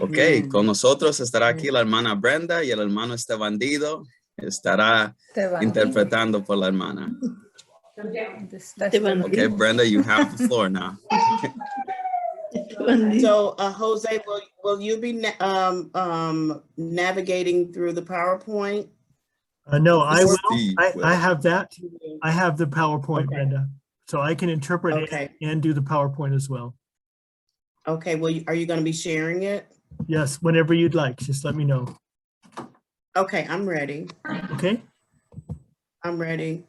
Ok, con nosotros estará aquí la hermana Brenda y el hermano este bandido estará interpretando por la hermana. Okay, Brenda, you have the floor now. So, Jose, will you be navigating through the PowerPoint? No, I will. Steve I have that. I have the PowerPoint, Okay. Brenda. So I can interpret Okay. it and do the PowerPoint as well. Okay, well, are you going to be sharing it? Yes, whenever you'd like, just let me know. Okay, I'm ready. Okay? I'm ready.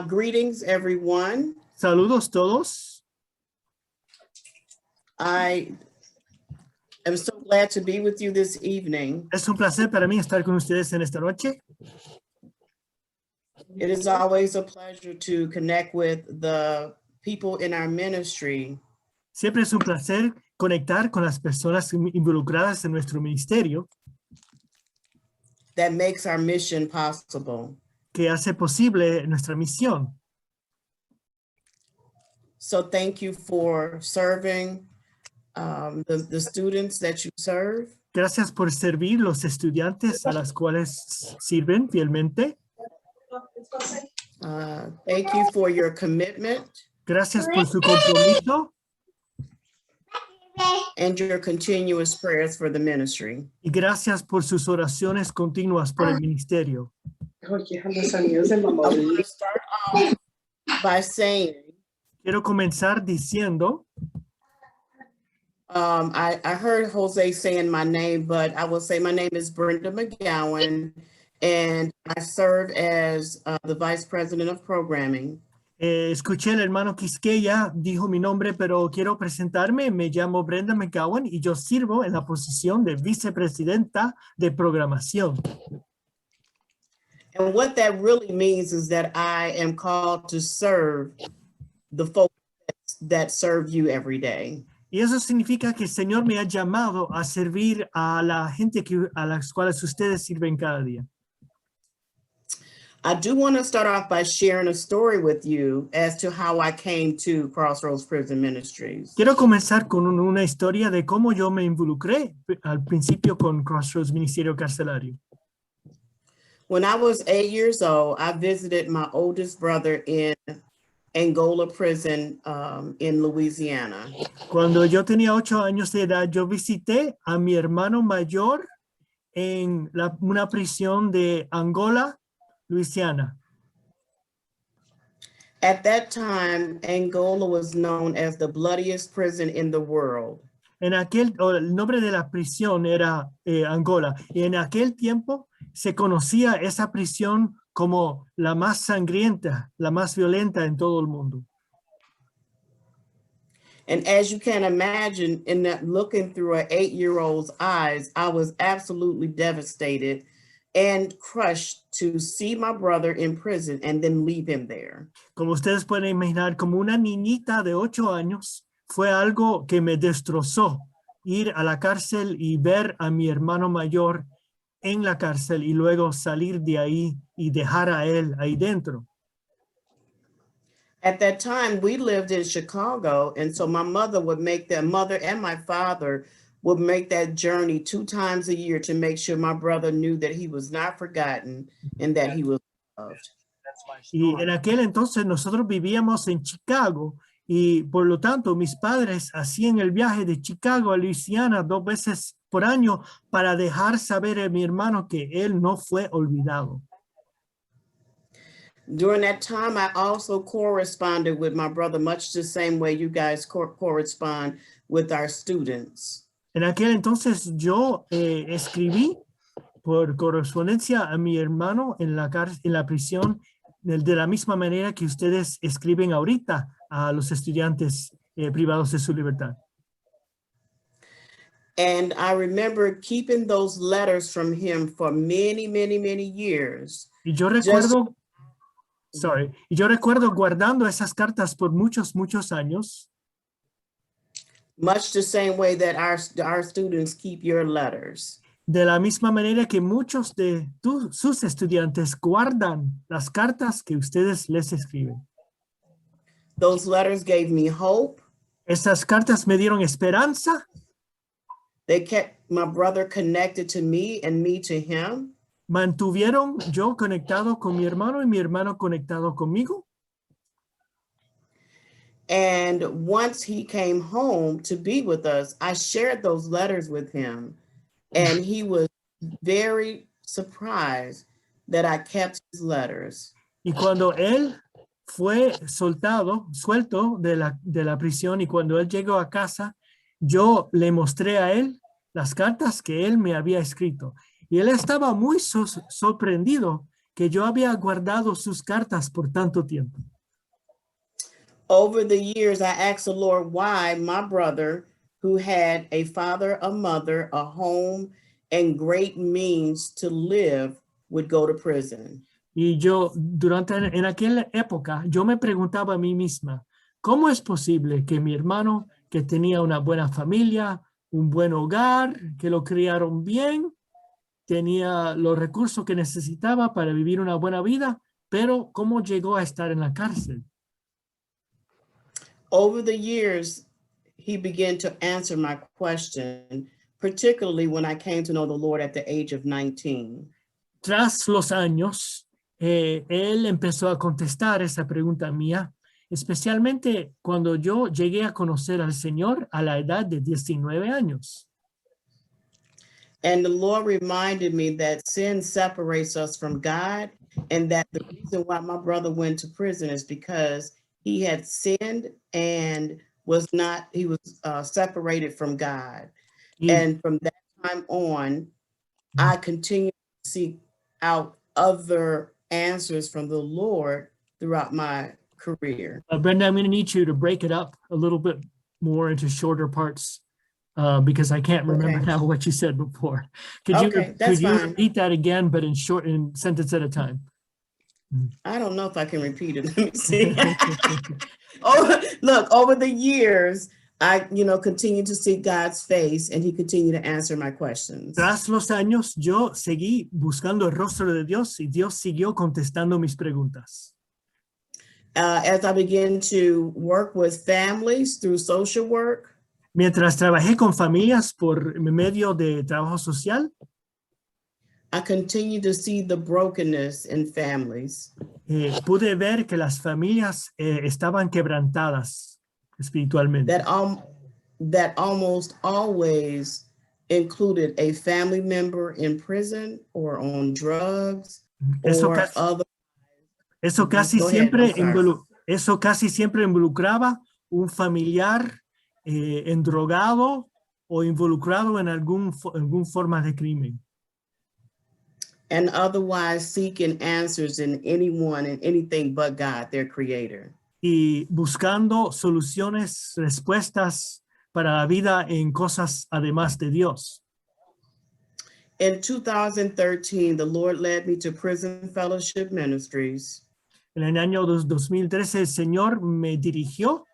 Greetings, everyone. Saludos todos. I am so glad to be with you this evening. Es un placer para mí estar con ustedes en esta noche. It is always a pleasure to connect with the people in our ministry. Siempre es un placer conectar con las personas involucradas en nuestro ministerio That makes our mission possible. que hace posible nuestra misión. So thank you for serving the students that you serve. Gracias por servir los estudiantes a las cuales sirven fielmente. Thank you for your commitment Gracias por su compromiso and your continuous prayers for the ministry. y gracias por sus oraciones continuas por el ministerio. I want to start off by saying, Quiero comenzar diciendo, I heard Jose saying my name, but I will say my name is Brenda McGowan, and I serve as the Vice President of Programming. Escuché el hermano Quisqueya, dijo mi nombre, pero quiero presentarme. Me llamo Brenda McGowan y yo sirvo en la posición de vicepresidenta de programación. And what that really means is that I am called to serve the folks that serve you every day. Y eso significa que el Señor me ha llamado a servir a la gente a las cuales ustedes sirven cada día. I do want to start off by sharing a story with you as to how I came to Crossroads Prison Ministries. Quiero comenzar con una historia de cómo yo me involucré al principio con Crossroads Ministerio Carcelario. When I was 8 years old, I visited my oldest brother in Angola prison in Louisiana. Cuando yo tenía 8 años de edad, yo visité a mi hermano mayor en una prisión de Angola, Louisiana. At that time, Angola was known as the bloodiest prison in the world. El nombre de la prisión era Angola. Y en aquel tiempo se conocía esa prisión como la más sangrienta, la más violenta en todo el mundo. And as you can imagine, in that looking through an 8-year-old's eyes, I was absolutely devastated and crushed to see my brother in prison and then leave him there. Como ustedes pueden imaginar, como una niñita de 8 años, fue algo que me destrozó ir a la cárcel y ver a mi hermano mayor en la cárcel y luego salir de ahí y dejar a él ahí dentro. At that time, we lived in Chicago, and so my mother and my father would make that journey 2 times a year to make sure my brother knew that he was not forgotten and that he was loved. Y en aquel entonces nosotros vivíamos en Chicago y por lo tanto mis padres hacían el viaje de Chicago a Luisiana 2 veces por año para dejar saber a mi hermano que él no fue olvidado. During that time, I also corresponded with my brother, much the same way you guys correspond with our students. En aquel entonces yo escribí por correspondencia a mi hermano en la prisión de la misma manera que ustedes escriben ahorita a los estudiantes privados de su libertad. And I remember keeping those letters from him for many, many, many years. Y yo recuerdo guardando esas cartas por muchos, muchos años. Much the same way that our students keep your letters. De la misma manera que muchos de sus estudiantes guardan las cartas que ustedes les escriben. Those letters gave me hope. Esas cartas me dieron esperanza. They kept my brother connected to me and me to him. Mantuvieron yo conectado con mi hermano y mi hermano conectado conmigo. And once he came home to be with us, I shared those letters with him. And he was very surprised that I kept his letters. Y cuando él fue suelto de la prisión y cuando él llegó a casa, yo le mostré a él las cartas que él me había escrito. Y él estaba muy sorprendido que yo había guardado sus cartas por tanto tiempo. Over the years, I asked the Lord why my brother, who had a father, a mother, a home, and great means to live, would go to prison. Y yo, en aquella época, yo me preguntaba a mí misma, ¿cómo es posible que mi hermano, que tenía una buena familia, un buen hogar, que lo criaron bien, tenía los recursos que necesitaba para vivir una buena vida, pero cómo llegó a estar en la cárcel? Over the years, he began to answer my question, particularly when I came to know the Lord at the age of 19. Tras los años, él empezó a contestar esa pregunta mía, especialmente cuando yo llegué a conocer al Señor a la edad de 19 años. And the Lord reminded me that sin separates us from God, and that the reason why my brother went to prison is because he had sinned and he was separated from God. And from that time on, I continued to seek out other answers from the Lord throughout my career. Brenda, I'm going to need you to break it up a little bit more into shorter parts because I can't remember now what you said before. Could you repeat that again, but in sentence at a time? I don't know if I can repeat it. Let me see. Over the years, I, continued to seek God's face, and he continued to answer my questions. Tras los años, yo seguí buscando el rostro de Dios y Dios siguió contestando mis preguntas. As I began to work with families through social work. Mientras trabajé con familias por medio de trabajo social, I continue to see the brokenness in families. Pude ver que las familias estaban quebrantadas espiritualmente. That almost always included a family member in prison or on drugs. Eso casi siempre involucraba un familiar endrogado o involucrado en algún forma de crimen. And otherwise seeking answers in anyone and anything but God, their creator. Y buscando soluciones, respuestas para la vida en cosas además de Dios. In 2013, the Lord led me to Prison Fellowship Ministries. En el año 2013, el Señor me dirigió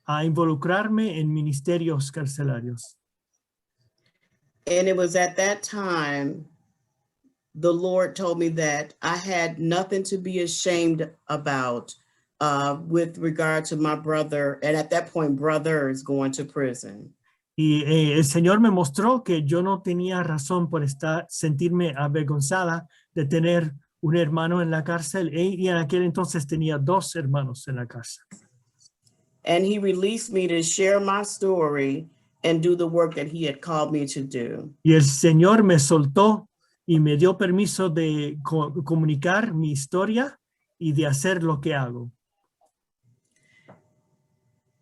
a involucrarme en ministerios carcelarios. And it was at that time the Lord told me that I had nothing to be ashamed about with regard to my brother, and at that point, brothers going to prison. Y el Señor me mostró que yo no tenía razón por sentirme avergonzada de tener un hermano en la cárcel, y en aquel entonces tenía 2 hermanos en la cárcel. And he released me to share my story and do the work that he had called me to do. Y el Señor me soltó y me dio permiso de comunicar mi historia y de hacer lo que hago.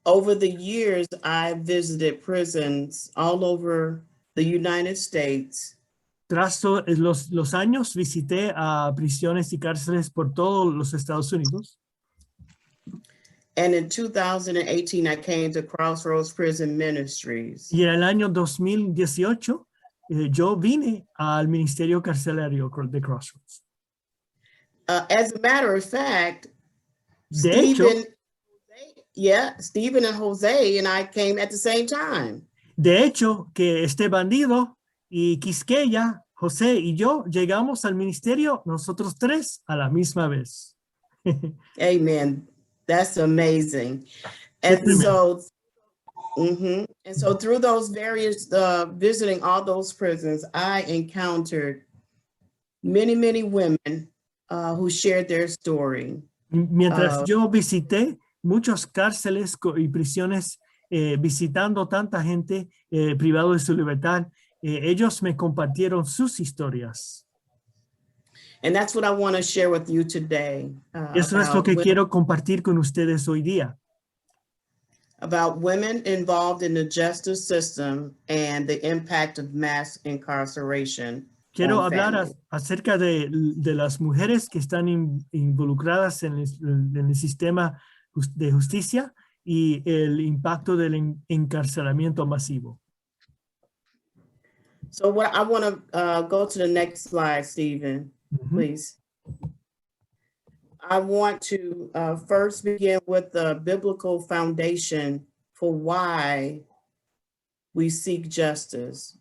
Over the years, I visited prisons all over the United States. Tras los años, visité a prisiones y cárceles por todos los Estados Unidos. And in 2018, I came to Crossroads Prison Ministries. Y en el año 2018, yo vine al ministerio carcelario de Crossroads. As a matter of fact, Stephen and Jose and I came at the same time. De hecho, que este bandido y Quisqueya, José y yo llegamos al ministerio, nosotros 3 a la misma vez. Amen. That's amazing. And so And so through those various, visiting all those prisons, I encountered many, many women who shared their story. Mientras yo visité muchas cárceles y prisiones, visitando tanta gente privado de su libertad, ellos me compartieron sus historias. And that's what I want to share with you today. Eso es lo que quiero compartir con ustedes hoy día. About women involved in the justice system and the impact of mass incarceration. Quiero hablar acerca de las mujeres que están involucradas en el sistema de justicia y el impacto del encarcelamiento masivo. So what I want to go to the next slide, Stephen, please. I want to first begin with the biblical foundation for why we seek justice.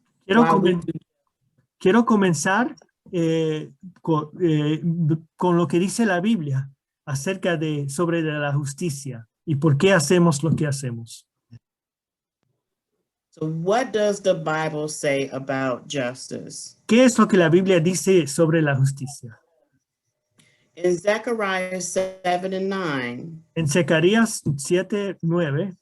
Quiero comenzar con lo que dice la Biblia acerca sobre la justicia y por qué hacemos lo que hacemos. So what does the Bible say about justice? ¿Qué es lo que la Biblia dice sobre la justicia? In Zechariah 7:9. En Zacarías 7:9.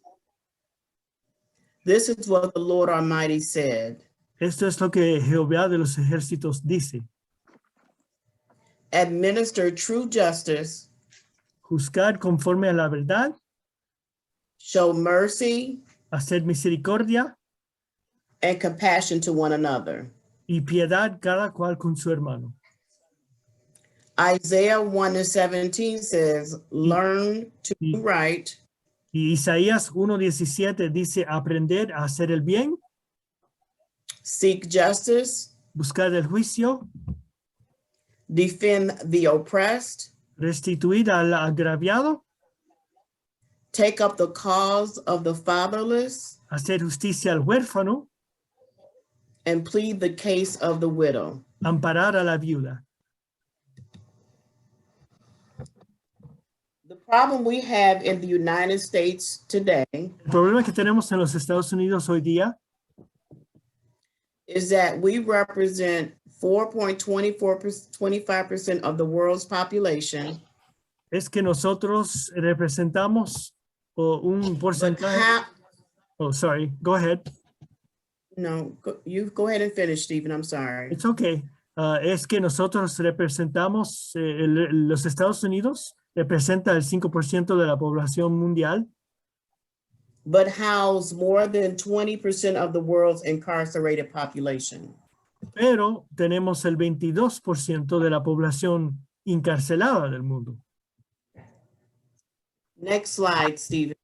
This is what the Lord Almighty said. Esto es lo que Jehová de los ejércitos dice. Administer true justice. Juzgar conforme a la verdad. Show mercy. Hacer misericordia. And compassion to one another. Y piedad cada cual con su hermano. Isaiah 1:17 says, learn to do right. Y Isaías 1:17 dice, aprender a hacer el bien. Seek justice. Buscar el juicio. Defend the oppressed. Restituir al agraviado. Take up the cause of the fatherless. Hacer justicia al huérfano. And plead the case of the widow. Amparar a la viuda. The problem we have in the United States today El problema que tenemos en los Estados Unidos hoy día is that we represent 4.25% of the world's population. es que nosotros representamos un porcentaje. Oh, sorry. Go ahead. No, you go ahead and finish, Stephen. I'm sorry. It's okay. Es que nosotros representamos, los Estados Unidos representa el 5% de la población mundial. But house more than 20% of the world's incarcerated population. Pero tenemos el 22% de la población encarcelada del mundo. Next slide, Stephen.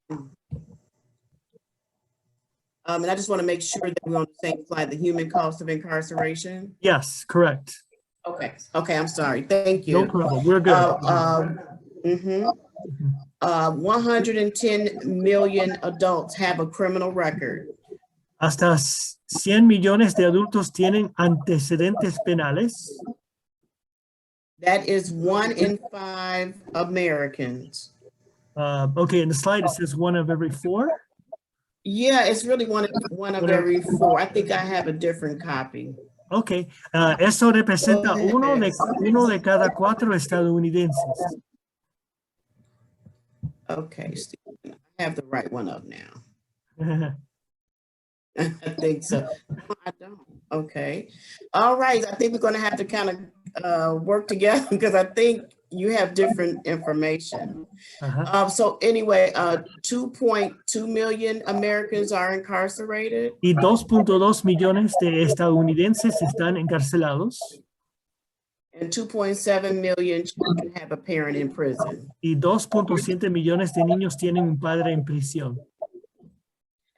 And I just want to make sure that we're on the same slide, the human cost of incarceration. Yes, correct. Okay, I'm sorry. Thank you. No problem, we're good. 110 million adults have a criminal record. Hasta 100 millones de adultos tienen antecedentes penales. That is 1 in 5 Americans. Okay, in the slide it says 1 of every 4. Yeah, it's really one of every 4. I think I have a different copy. Okay, eso representa uno de cada 4 estadounidenses. Okay, Stephen, I have the right one up now. I think so. No, I don't. Okay. All right. I think we're going to have to kind of work together because I think you have different information. So anyway, 2.2 million Americans are incarcerated. Y 2.2 millones de estadounidenses están encarcelados. And 2.7 million children have a parent in prison. Y 2.7 millones de niños tienen un padre en prisión.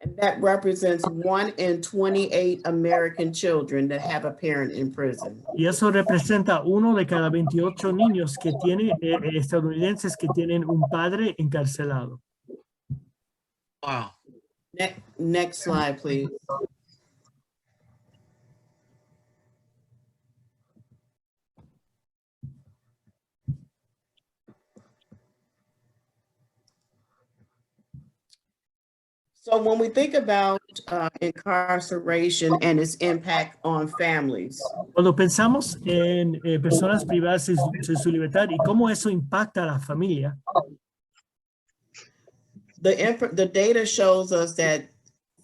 And that represents 1 in 28 American children that have a parent in prison. Y eso representa 1 de cada 28 niños que tienen estadounidenses que tienen un padre encarcelado. Wow. Next slide, please. So when we think about incarceration and its impact on families, Cuando pensamos en personas privadas de su libertad y cómo eso impacta a la familia, the data shows us that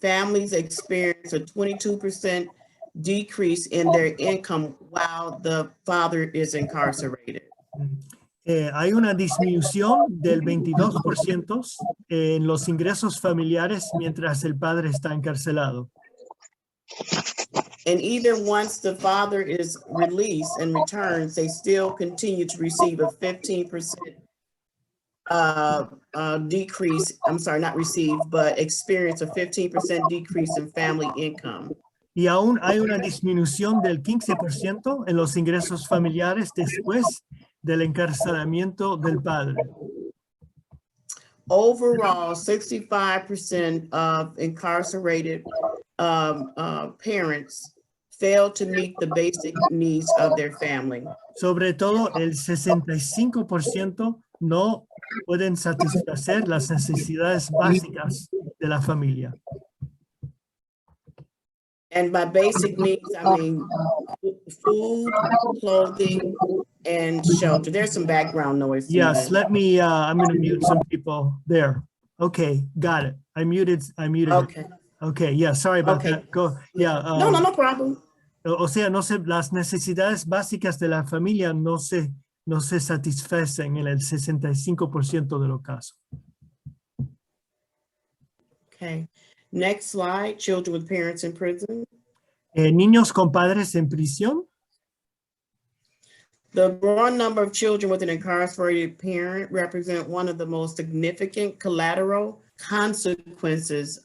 families experience a 22% decrease in their income while the father is incarcerated. hay una disminución del 22% en los ingresos familiares mientras el padre está encarcelado. And even once the father is released and returns, they still continue to receive a 15% decrease. I'm sorry, not receive, but experience a 15% decrease in family income. Y aún hay una disminución del 15% en los ingresos familiares después del encarcelamiento del padre. Overall, 65% of incarcerated parents fail to meet the basic needs of their family. Sobre todo, el 65% no pueden satisfacer las necesidades básicas de la familia. And by basic needs, I mean food, clothing, and shelter. There's some background noise. Yes, let me, I'm going to mute some people there. Okay, got it. I muted Okay. it. Okay, yeah, sorry about Okay. that. Go, yeah. No problem. O sea, las necesidades básicas de la familia no se satisfacen en el 65% de los casos. Okay. Next slide, children with parents in prison. Niños con padres en prisión. The growing number of children with an incarcerated parent represent one of the most significant collateral consequences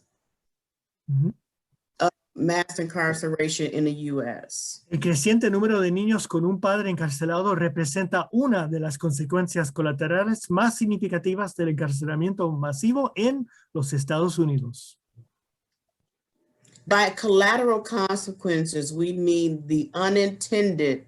of mass incarceration in the U.S. El creciente número de niños con un padre encarcelado representa una de las consecuencias colaterales más significativas del encarcelamiento masivo en los Estados Unidos. By collateral consequences, we mean the unanticipated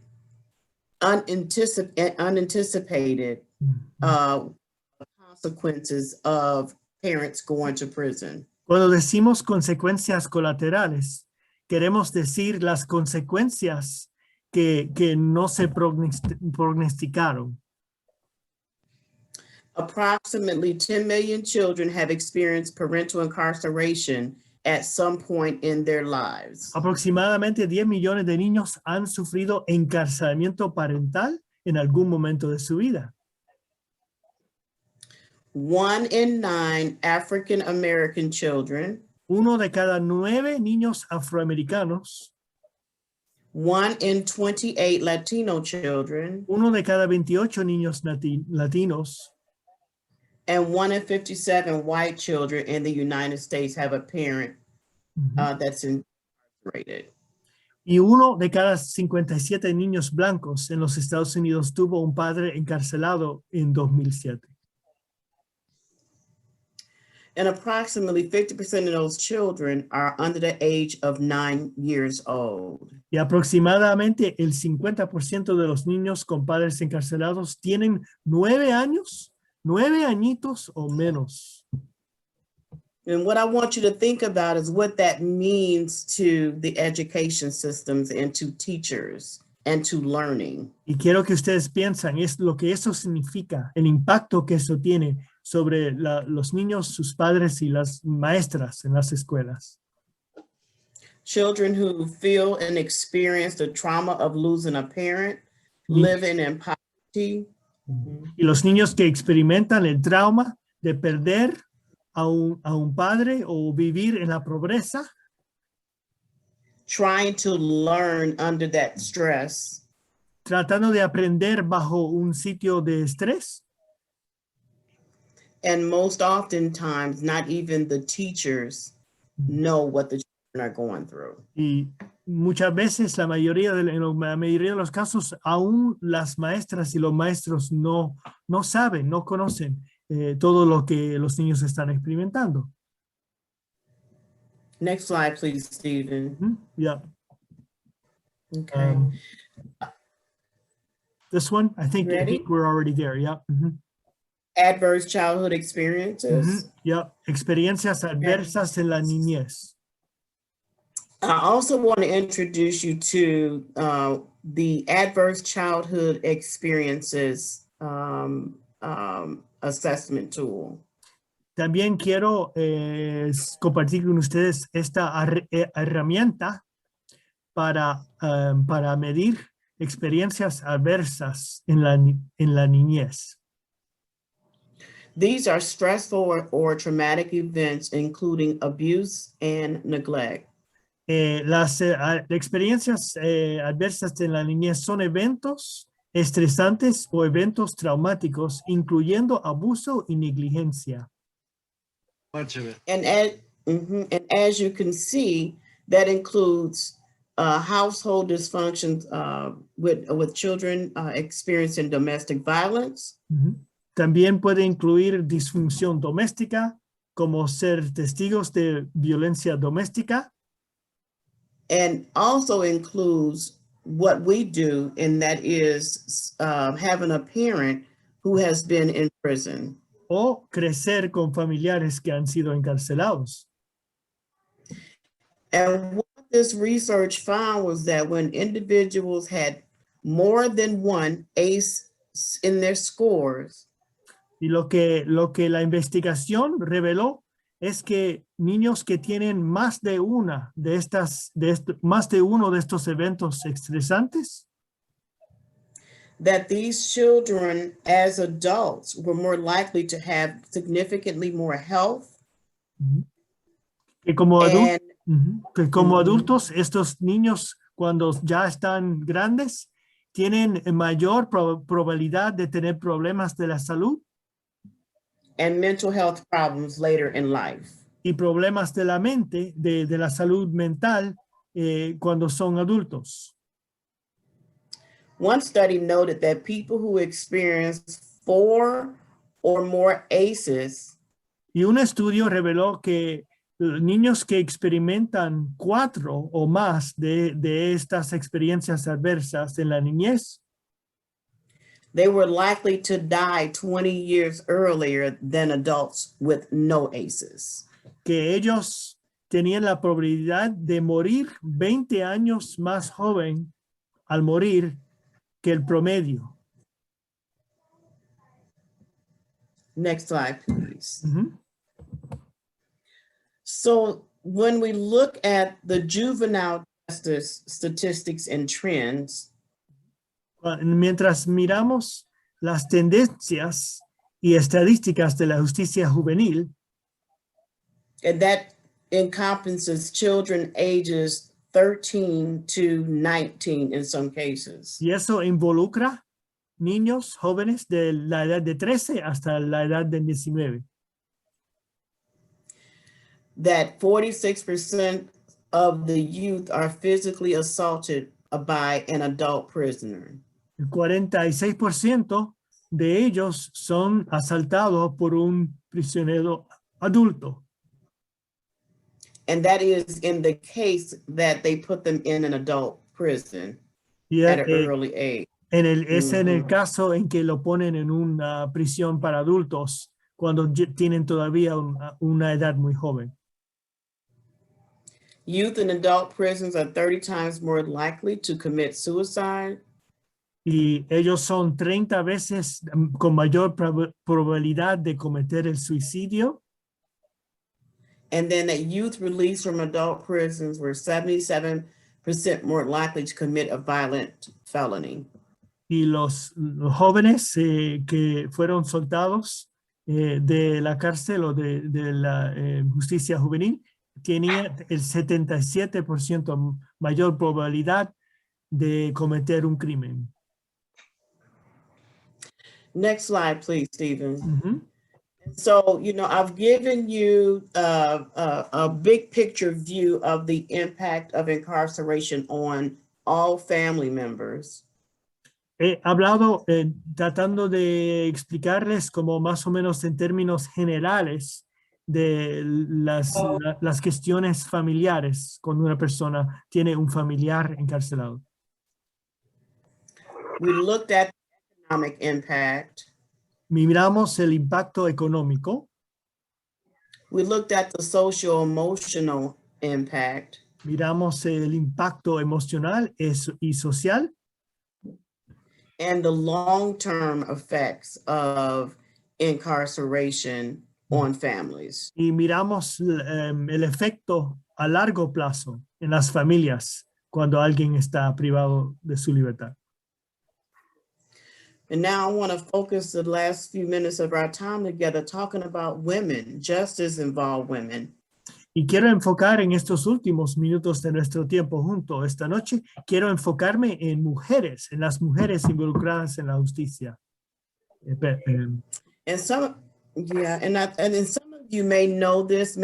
consequences of parents going to prison. Cuando decimos consecuencias colaterales, queremos decir las consecuencias que no se prognosticaron. Approximately 10 million children have experienced parental incarceration at some point in their lives. Aproximadamente 10 millones de niños han sufrido encarcelamiento parental en algún momento de su vida. 1 in 9 African American children, 1 de cada 9 niños afroamericanos, 1 in 28 Latino children, 1 de cada 28 niños latinos, and 1 in 57 white children in the United States have a parent that's incarcerated. Y 1 de cada 57 niños blancos en los Estados Unidos tuvo un padre encarcelado en 2007. And approximately 50% of those children are under the age of 9 years old. Y aproximadamente el 50% de los niños con padres encarcelados tienen 9 años, 9 añitos o menos. And what I want you to think about is what that means to the education systems and to teachers and to learning. Y quiero que ustedes piensen es lo que eso significa, el impacto que eso tiene sobre los niños, sus padres y las maestras en las escuelas. Children who feel and experience the trauma of losing a parent, living in poverty. Y los niños que experimentan el trauma de perder a un padre o vivir en la pobreza. Trying to learn under that stress. Tratando de aprender bajo un sitio de estrés. And most oftentimes, not even the teachers know what the children are going through. Y muchas veces, en la mayoría de los casos, aún las maestras y los maestros no saben, no conocen todo lo que los niños están experimentando. Next slide, please, Stephen. Yeah. Okay. This one, I think we're already there. Yeah. Adverse childhood experiences. Experiencias adversas en la niñez. I also want to introduce you to the adverse childhood experiences assessment tool. También quiero compartir con ustedes esta herramienta para medir experiencias adversas en la niñez. These are stressful or traumatic events, including abuse and neglect. Las experiencias adversas en la niñez son eventos estresantes o eventos traumáticos, incluyendo abuso y negligencia. Much of it. And as you can see, that includes household dysfunctions with children experiencing domestic violence. También puede incluir disfunción doméstica, como ser testigos de violencia doméstica. And also includes what we do, and that is having a parent who has been in prison. O crecer con familiares que han sido encarcelados. And what this research found was that when individuals had more than one ACE in their scores, y lo que la investigación reveló es que niños que tienen más de uno de estos eventos estresantes, that these children as adults were more likely to have significantly more health. Que como adultos, estos niños cuando ya están grandes tienen mayor probabilidad de tener problemas de la salud. And mental health problems later in life. Y problemas de la mente, de la salud mental cuando son adultos. One study noted that people who experience 4 or more ACEs. Y un estudio reveló que niños que experimentan 4 o más de estas experiencias adversas en la niñez, they were likely to die 20 years earlier than adults with no ACEs. Que ellos tenían la probabilidad de morir 20 años más joven al morir que el promedio. Next slide, please. So when we look at the juvenile justice statistics and trends, mientras miramos las tendencias y estadísticas de la justicia juvenil, and that encompasses children ages 13 to 19 in some cases. Y eso involucra niños jóvenes de la edad de 13 hasta la edad de 19. That 46% of the youth are physically assaulted by an adult prisoner. El 46% de ellos son asaltados por un prisionero adulto. And that is in the case that they put them in an adult prison at an early age. Es en el caso en que lo ponen en una prisión para adultos cuando tienen todavía una edad muy joven. Youth in adult prisons are 30 times more likely to commit suicide. Y ellos son 30 veces con mayor probabilidad de cometer el suicidio. And then that youth released from adult prisons were 77% more likely to commit a violent felony. Y los jóvenes que fueron soltados de la cárcel o de la justicia juvenil tenía el 77% mayor probabilidad de cometer un crimen. Next slide, please, Stephen. So, I've given you a big picture view of the impact of incarceration on all family members. He hablado tratando de explicarles como más o menos en términos generales de las cuestiones familiares cuando una persona tiene un familiar encarcelado. We looked at the economic impact. Miramos el impacto económico. We looked at the social-emotional impact. Miramos el impacto emocional y social. And the long-term effects of incarceration on families. Y miramos el efecto a largo plazo en las familias cuando alguien está privado de su libertad. And now I want to focus the last few minutes of our time together talking about women, justice involved women. Y quiero enfocar en estos últimos minutos de nuestro tiempo junto esta noche, quiero enfocarme en mujeres, en las mujeres involucradas en la justicia. And some, yeah, and then some of you may know this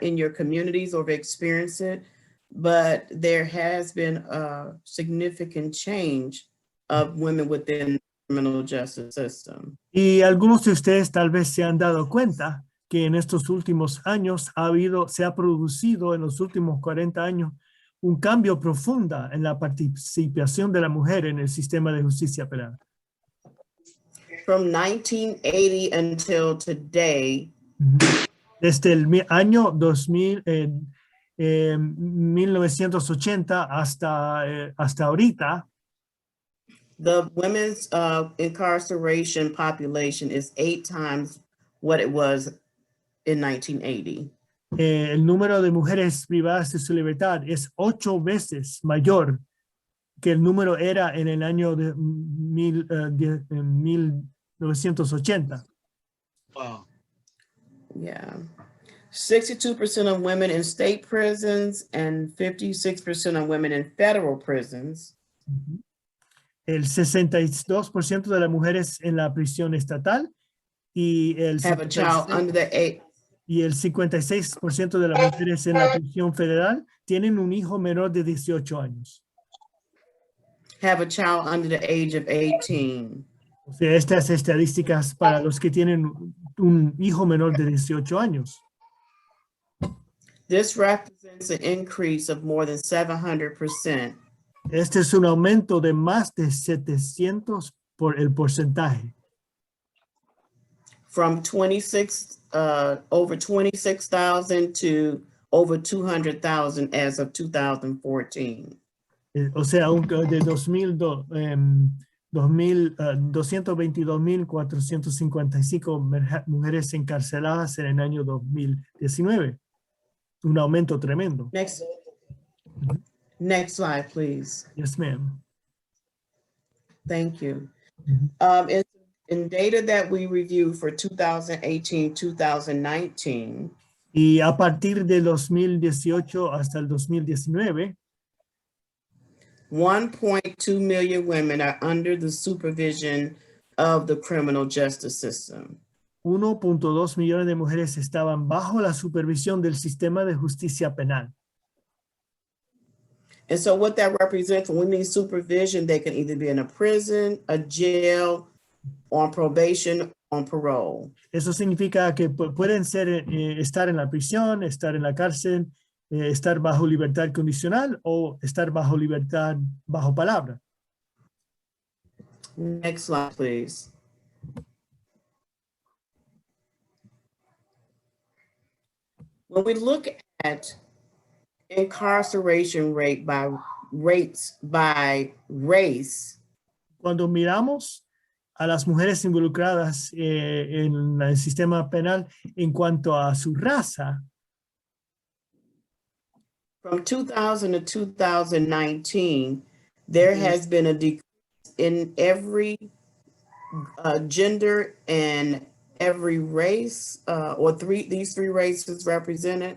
in your communities or have experienced it, but there has been a significant change of women within the criminal justice system. Y algunos de ustedes tal vez se han dado cuenta que en estos últimos años se ha producido en los últimos 40 años un cambio profundo en la participación de la mujer en el sistema de justicia penal. From 1980 until today, desde el año 1980 hasta ahorita, the women's incarceration population is 8 times what it was in 1980. El número de mujeres privadas de su libertad es 8 veces mayor que el número era en el año de 1980. Wow. Yeah. 62% of women in state prisons and 56% of women in federal prisons. El 62% de las mujeres en la prisión estatal y el 56% de las mujeres en la prisión federal tienen un hijo menor de 18 años. Have a child under the age of 18. O sea, estas estadísticas para los que tienen un hijo menor de 18 años. This represents an increase of more than 700%. Este es un aumento de más de 700 por el porcentaje. From over 26,000 to over 200,000 as of 2014. O sea, de 222.455 mujeres encarceladas en el año 2019. Un aumento tremendo. Next slide, please. Yes, ma'am. Thank you. In data that we reviewed for 2018-2019, y a partir de 2018 hasta el 2019, 1.2 million women are under the supervision of the criminal justice system. 1.2 millones de mujeres estaban bajo la supervisión del sistema de justicia penal. And so what that represents, when we mean supervision, they can either be in a prison, a jail, on probation, on parole. Eso significa que pueden estar en la prisión, estar en la cárcel, estar bajo libertad condicional o estar bajo libertad bajo palabra. Next slide, please. When we look at incarceration rates by race, cuando miramos a las mujeres involucradas en el sistema penal en cuanto a su raza, from 2000 to 2019, there has been a decrease in every gender and every race, these three races represented.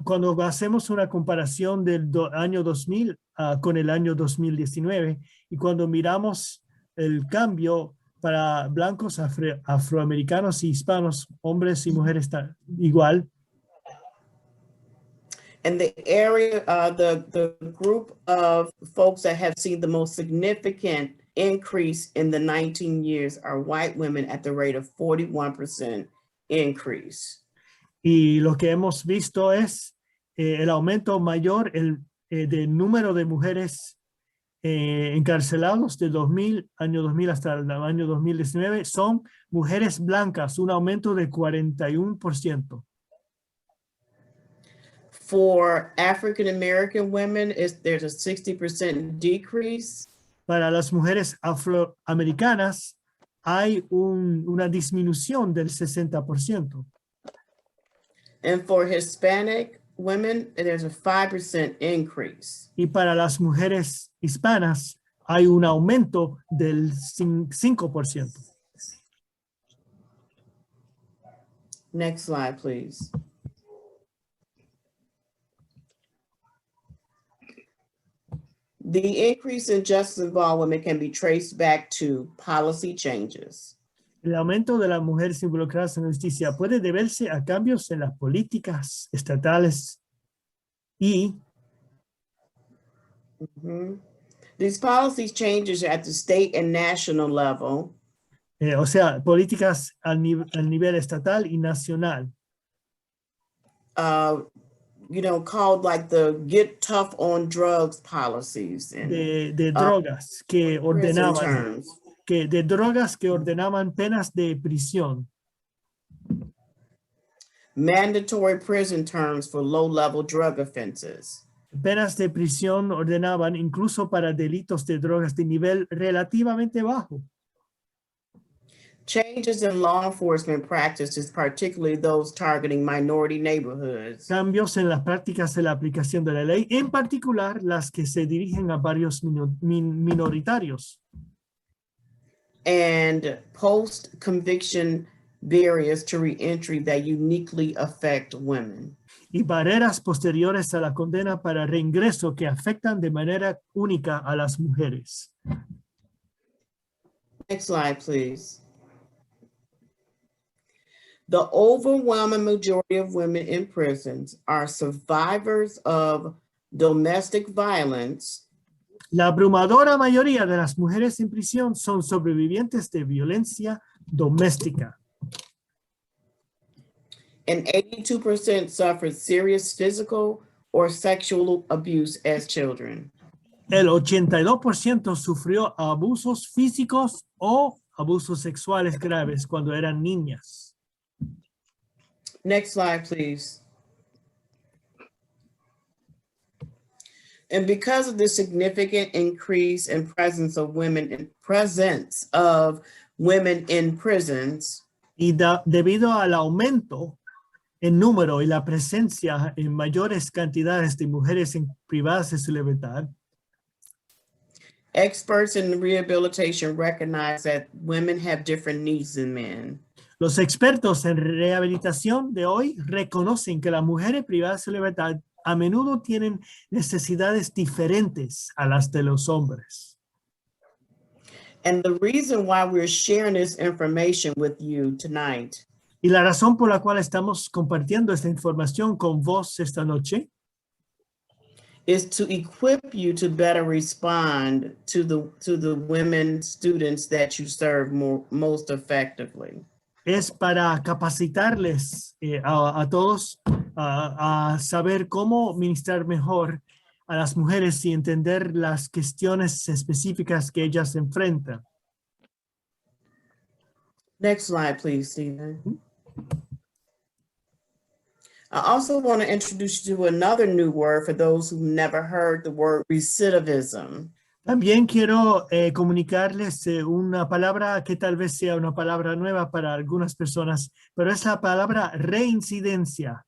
Cuando hacemos una comparación del año 2000 con el año 2019 y cuando miramos el cambio para blancos, afroamericanos y hispanos, hombres y mujeres igual. And the area, the group of folks that have seen the most significant increase in the 19 years are white women at the rate of 41% increase. Y lo que hemos visto es el aumento mayor del número de mujeres encarcelados de año 2000 hasta el año 2019 son mujeres blancas, un aumento de 41%. For African American women, there's a 60% decrease. Para las mujeres afroamericanas hay una disminución del 60%. And for Hispanic women, there's a 5% increase. Y para las mujeres hispanas hay un aumento del 5%. Next slide, please. The increase in justice involved women can be traced back to policy changes. El aumento de las mujeres involucradas en la justicia puede deberse a cambios en las políticas estatales y These policy changes at the state and national level. O sea, políticas al nivel estatal y nacional. Called like the get tough on drugs policies. And, de drogas que ordenaban, de drogas que ordenaban penas de prisión. Mandatory prison terms for low-level drug offenses. Penas de prisión ordenaban incluso para delitos de drogas de nivel relativamente bajo. Changes in law enforcement practices, particularly those targeting minority neighborhoods. Cambios en las prácticas de la aplicación de la ley, en particular las que se dirigen a barrios minoritarios. And post-conviction barriers to reentry that uniquely affect women. Y barreras posteriores a la condena para reingreso que afectan de manera única a las mujeres. Next slide, please. The overwhelming majority of women in prisons are survivors of domestic violence. La abrumadora mayoría de las mujeres en prisión son sobrevivientes de violencia doméstica. And 82% suffered serious physical or sexual abuse as children. El 82% sufrió abusos físicos o abusos sexuales graves cuando eran niñas. Next slide, please. And because of the significant increase in presence of women in prisons, y debido al aumento en número y la presencia en mayores cantidades de mujeres privadas de su libertad, experts in rehabilitation recognize that women have different needs than men. Los expertos en rehabilitación de hoy reconocen que las mujeres privadas de su libertad a menudo tienen necesidades diferentes a las de los hombres. And the reason why we're sharing this information with you tonight y la razón por la cual estamos compartiendo esta información con vos esta noche is to equip you to better respond to the women students that you serve most effectively. Es para capacitarles a todos a saber cómo ministrar mejor a las mujeres y entender las cuestiones específicas que ellas enfrentan. Next slide, please, Stephen. I also want to introduce you to another new word for those who've never heard the word recidivism. También quiero comunicarles una palabra que tal vez sea una palabra nueva para algunas personas, pero es la palabra reincidencia.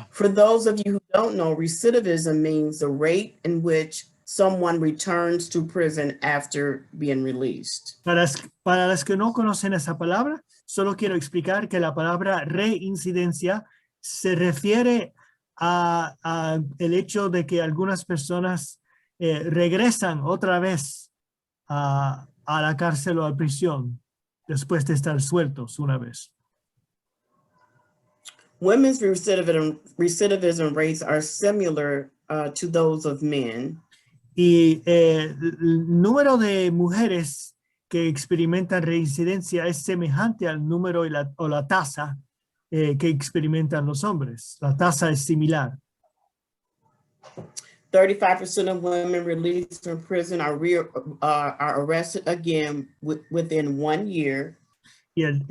For those of you who don't know, recidivism means the rate in which someone returns to prison after being released. Para las que no conocen esa palabra, solo quiero explicar que la palabra reincidencia se refiere a el hecho de que algunas personas regresan otra vez a la cárcel o a la prisión después de estar sueltos una vez. Women's recidivism rates are similar to those of men. Y el número de mujeres que experimentan reincidencia es semejante al número o la tasa que experimentan los hombres. La tasa es similar. 35% of women released from prison are arrested again within 1 year. Y el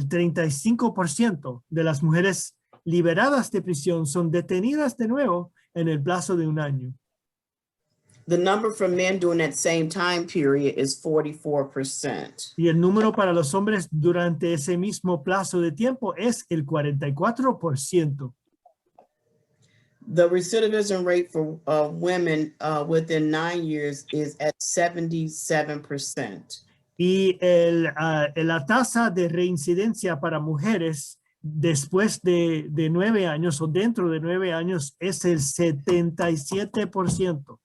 35% de las mujeres liberadas de prisión son detenidas de nuevo en el plazo de 1 año. The number for men during that same time period is 44%. Y el número para los hombres durante ese mismo plazo de tiempo es el 44%. The recidivism rate for women within 9 years is at 77%. Y la tasa de reincidencia para mujeres después de 9 años o dentro de 9 años es el 77%.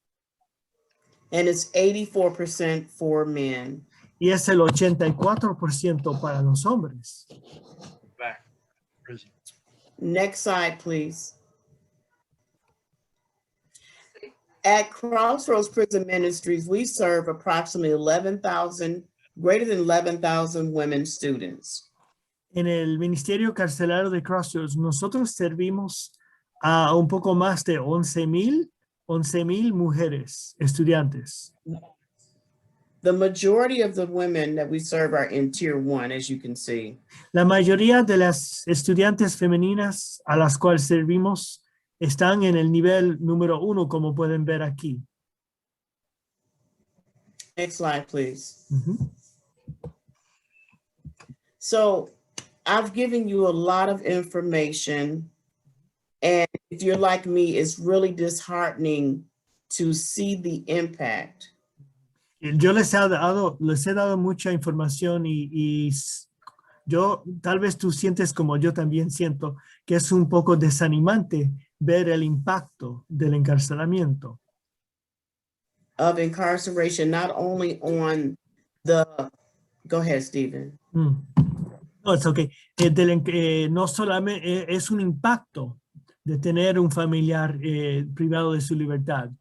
And it's 84% for men. Y es el 84% para los hombres. Back. Prison. Next slide, please. At Crossroads Prison Ministries, we serve approximately greater than 11,000 women students. En el Ministerio Carcelario de Crossroads, nosotros servimos a un poco más de 11,000 mujeres, estudiantes. The majority of the women that we serve are in Tier 1, as you can see. La mayoría de las estudiantes femeninas a las cuales servimos están en el nivel número 1, como pueden ver aquí. Next slide, please. Uh-huh. So I've given you a lot of information, and if you're like me, it's really disheartening to see the impact. Yo les he dado mucha información y yo, tal vez tú sientes como yo también siento, que es un poco desanimante ver el impacto del encarcelamiento. Of incarceration, not only on the, go ahead, Stephen. No, it's okay. No solamente es un impacto de tener un familiar privado de su libertad.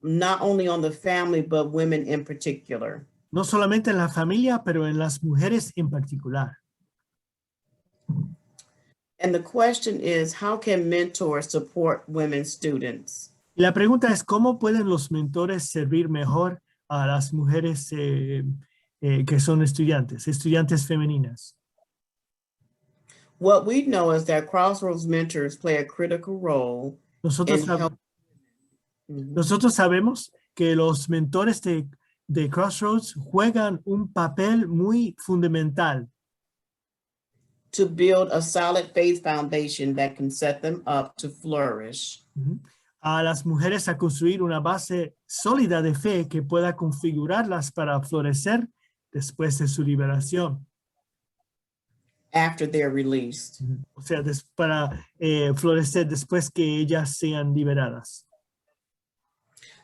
Not only on the family, but women in particular. No solamente en la familia, pero en las mujeres en particular. And the question is, how can mentors support women students? Y la pregunta es, ¿cómo pueden los mentores servir mejor a las mujeres que son estudiantes femeninas? What we know is that Crossroads mentors play a critical role Nosotros sabemos que los mentores de Crossroads juegan un papel muy fundamental to build a solid faith foundation that can set them up to flourish. A las mujeres a construir una base sólida de fe que pueda configurarlas para florecer después de su liberación. After they're released. O sea, para florecer después que ellas sean liberadas.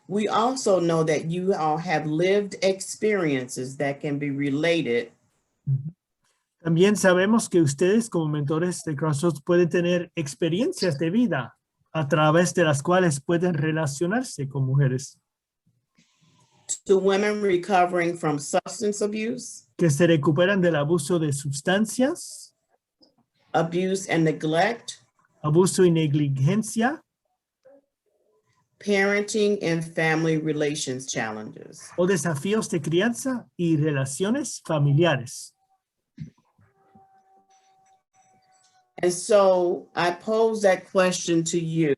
We also know that you all have lived experiences that can be related. También sabemos que ustedes como mentores de Crossroads pueden tener experiencias de vida a través de las cuales pueden relacionarse con mujeres. To women recovering from substance abuse. Que se recuperan del abuso de sustancias. Abuse and neglect. Abuso y negligencia. Parenting and family relations challenges. O desafíos de crianza y relaciones familiares. And so I pose that question to you.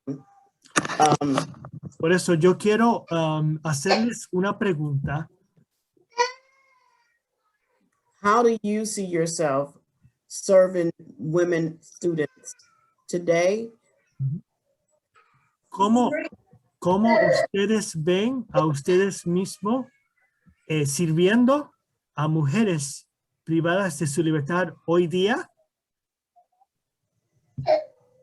Por eso yo quiero hacerles una pregunta. How do you see yourself serving women students today? ¿Cómo ustedes ven a ustedes mismos sirviendo a mujeres privadas de su libertad hoy día?